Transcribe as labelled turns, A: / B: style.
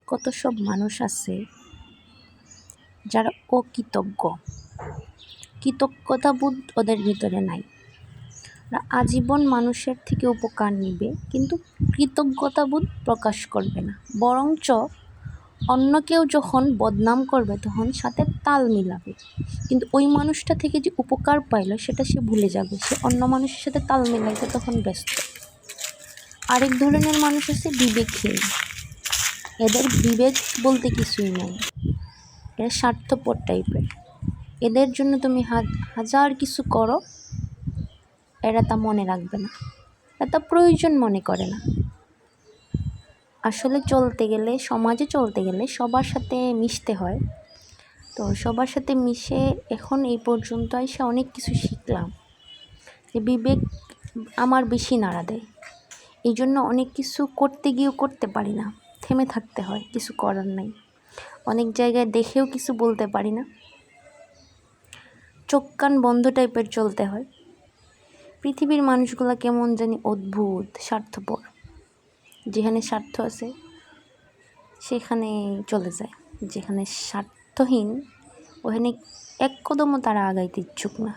A: কত সব মানুষ আছে যারা অকৃতজ্ঞ, কৃতজ্ঞতাবোধ ওদের ভিতরে নাই। ওরা আজীবন মানুষের থেকে উপকার নিবে কিন্তু কৃতজ্ঞতাবোধ প্রকাশ করবে না, বরঞ্চ অন্য কেউ যখন বদনাম করবে তখন সাথে তাল মিলাবে, কিন্তু ওই মানুষটা থেকে যে উপকার পাইলো সেটা সে ভুলে যাবে, সে অন্য মানুষের সাথে তাল মিলাইতে তখন ব্যস্ত। আরেক ধরনের মানুষ আছে বিবেকহীন, এদের বিবেক বলতে কিছুই নাই, এরা স্বার্থপর টাইপের। এদের জন্য তুমি হাজার কিছু করো, এরা তা মনে রাখবে না, এরা তা প্রয়োজন মনে করে না। আসলে চলতে গেলে, সমাজে চলতে গেলে সবার সাথে মিশতে হয়। তো সবার সাথে মিশে এখন এই পর্যন্ত এসে অনেক কিছু শিখলাম যে বিবেক আমার বেশি নাড়া দেয়। এই জন্য অনেক কিছু করতে গিয়েও করতে পারি না, থেমে থাকতে হয়, কিছু করার নাই। অনেক জায়গায় দেখেও কিছু বলতে পারি না, চোখ কান বন্ধ টাইপের চলতে হয়। পৃথিবীর মানুষগুলো কেমন জানি অদ্ভুত, স্বার্থপর। যেখানে স্বার্থ আছে সেখানে চলে যায়, যেখানে স্বার্থহীন ওখানে এক কদমও তারা আগাইতে ইচ্ছুক না।